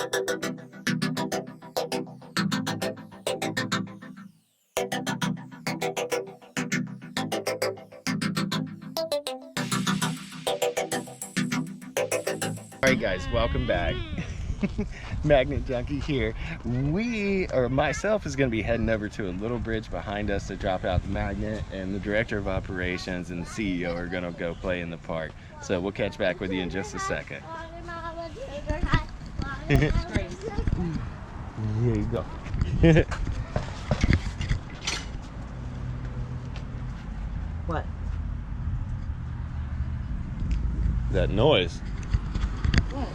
Alright guys, welcome back. Magnet Junkie here. Myself is going to be heading over to a little bridge behind us to drop out the magnet, and the director of operations and the CEO are going to go play in the park. So we'll catch back with you in just a second. Here you go. What? That noise. What?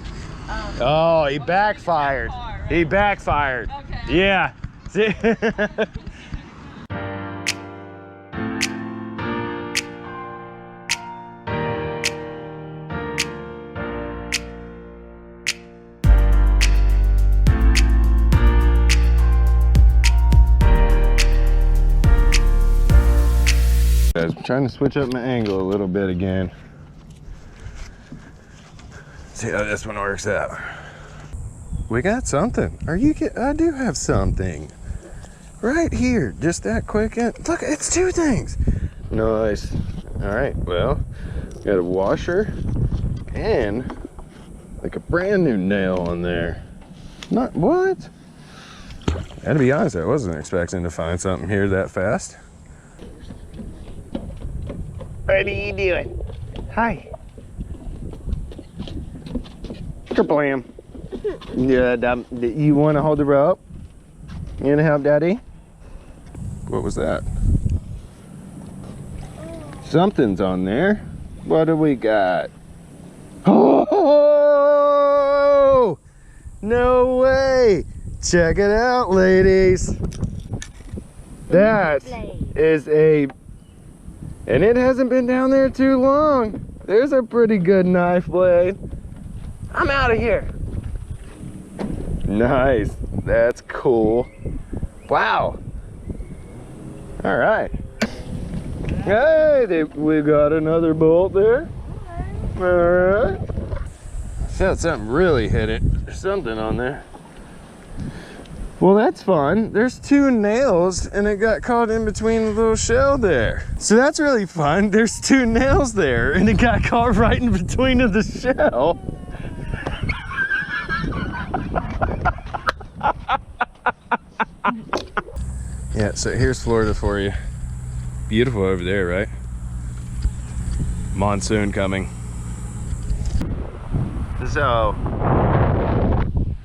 Oh, he backfired. Car, right? He backfired. Okay. Yeah. See? Guys, I'm trying to switch up my angle a little bit again. See how this one works out. We got something. I do have something. Right here, just that quick. Look, it's two things. Nice. All right, well, got a washer and like a brand new nail on there. Not what? And to be honest, I wasn't expecting to find something here that fast. What are you doing? Hi. Kablam. Yeah, you want to hold the rope? You want to help Daddy? What was that? Something's on there. What do we got? Oh! No way! Check it out, ladies. That is and it hasn't been down there too long. There's a pretty good knife blade. I'm out of here. Nice. That's cool. Wow. All right. Hey, we got another bolt there. All right. Felt something really hit it. There's something on there. Well, that's fun. There's two nails and it got caught in between the little shell there. So that's really fun. There's two nails there and it got caught right in between the shell. Yeah, so here's Florida for you. Beautiful over there, right? Monsoon coming. So,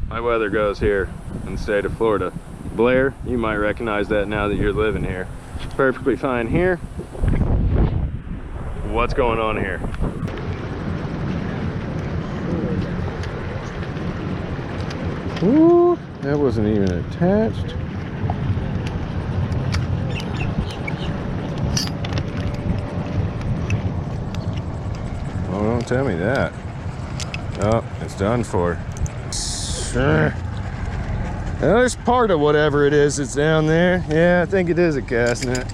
my weather goes here in the state of Florida. Blair, you might recognize that now that you're living here. Perfectly fine here. What's going on here? Ooh, that wasn't even attached. Oh, don't tell me that. Oh, it's done for. Well, there's part of whatever it is that's down there. Yeah, I think it is a cast net.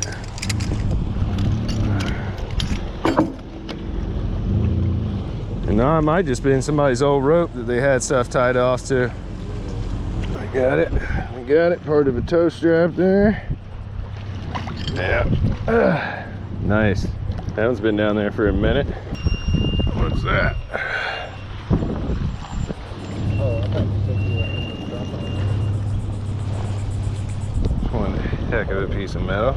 And now it might just be in somebody's old rope that they had stuff tied off to. I got it. We got it. Part of a toe strap there. Yeah. Nice. That one's been down there for a minute. What's that? One heck of a piece of metal.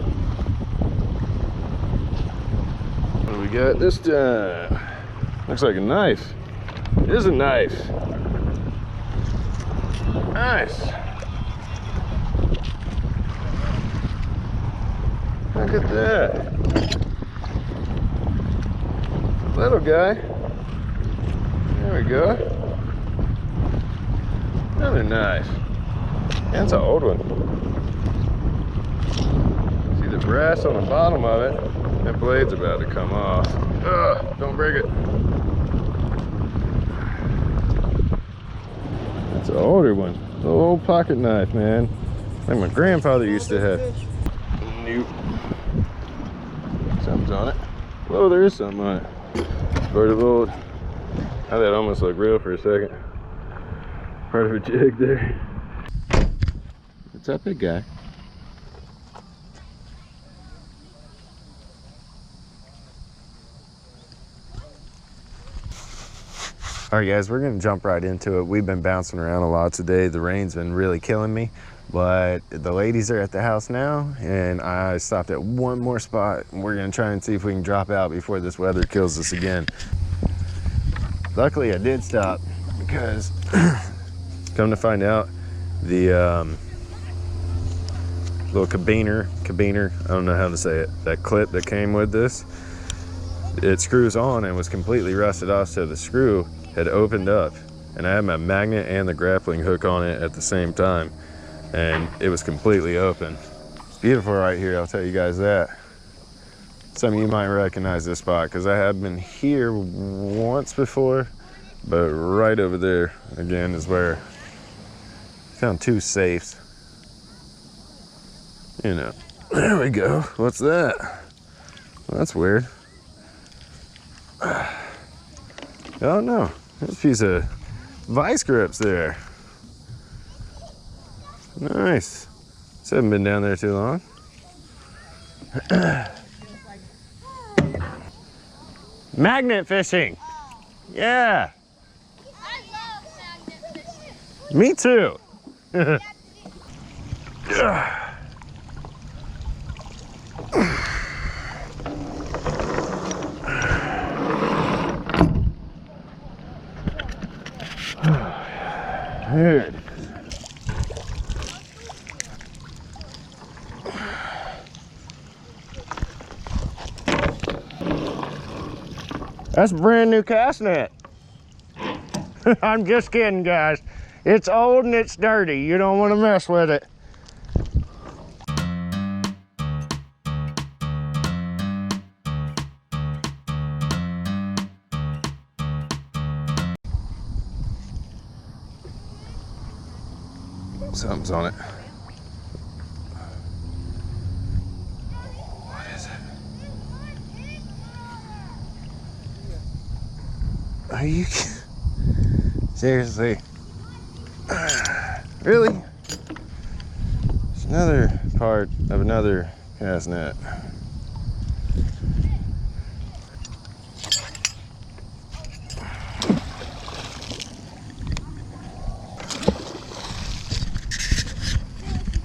What do we got this time? Looks like a knife. It is a knife. Nice. Look at that. Little guy. There we go. Another knife. That's an old one. See the brass on the bottom of it? That blade's about to come off. Ugh, don't break it. That's an older one. Little old pocket knife, man. Like my grandfather used to have. Nope. Something's on it. Oh, there is something on it. Part of old. How that almost looked real for a second. Part of a jig there. What's up, big guy? All right, guys, we're gonna jump right into it. We've been bouncing around a lot today. The rain's been really killing me, but the ladies are at the house now, and I stopped at one more spot. We're gonna try and see if we can drop out before this weather kills us again. Luckily, I did stop because come to find out, the little cabiner, I don't know how to say it, that clip that came with this, it screws on and was completely rusted off, so the screw had opened up, and I had my magnet and the grappling hook on it at the same time, and it was completely open. It's beautiful right here, I'll tell you guys that. Some of you might recognize this spot because I have been here once before, but right over there again is where I found two safes. You know, there we go. What's that? Well, that's weird. Oh no, there's a piece of vice grips there. Nice. Just haven't been down there too long. Magnet fishing. Yeah. I love magnet fishing. Me too. There it is. That's a brand new cast net. I'm just kidding, guys. It's old and it's dirty. You don't want to mess with it. Something's on it. What is it? Are you seriously? Really? It's another part of another cast net.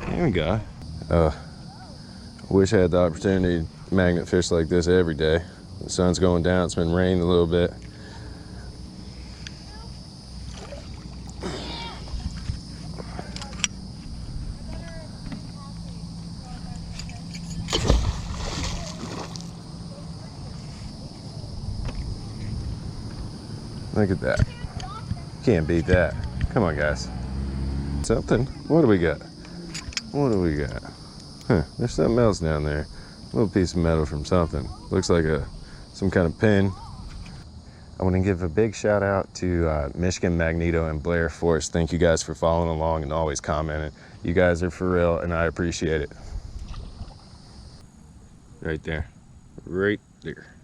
There we go. I wish I had the opportunity to magnet fish like this every day. The sun's going down, it's been raining a little bit. Look at that. Can't beat that. Come on, guys. Something. What do we got? What do we got? Huh, there's something else down there. A little piece of metal from something. Looks like some kind of pin. I want to give a big shout out to Michigan Magneto and Blair Force. Thank you guys for following along and always commenting. You guys are for real and I appreciate it. Right there. Right there.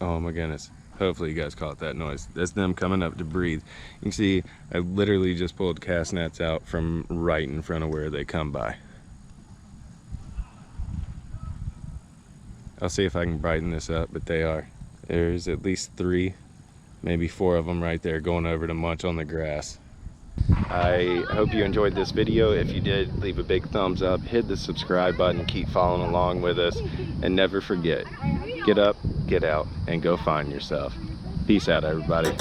Oh my goodness. Hopefully you guys caught that noise. That's them coming up to breathe. You can see I literally just pulled cast nets out from right in front of where they come by. I'll see if I can brighten this up, but they are. There's at least 3, maybe 4 of them right there going over to munch on the grass. I hope you enjoyed this video. If you did, leave a big thumbs up, hit the subscribe button, keep following along with us, and never forget, get up, get out, and go find yourself. Peace out, everybody.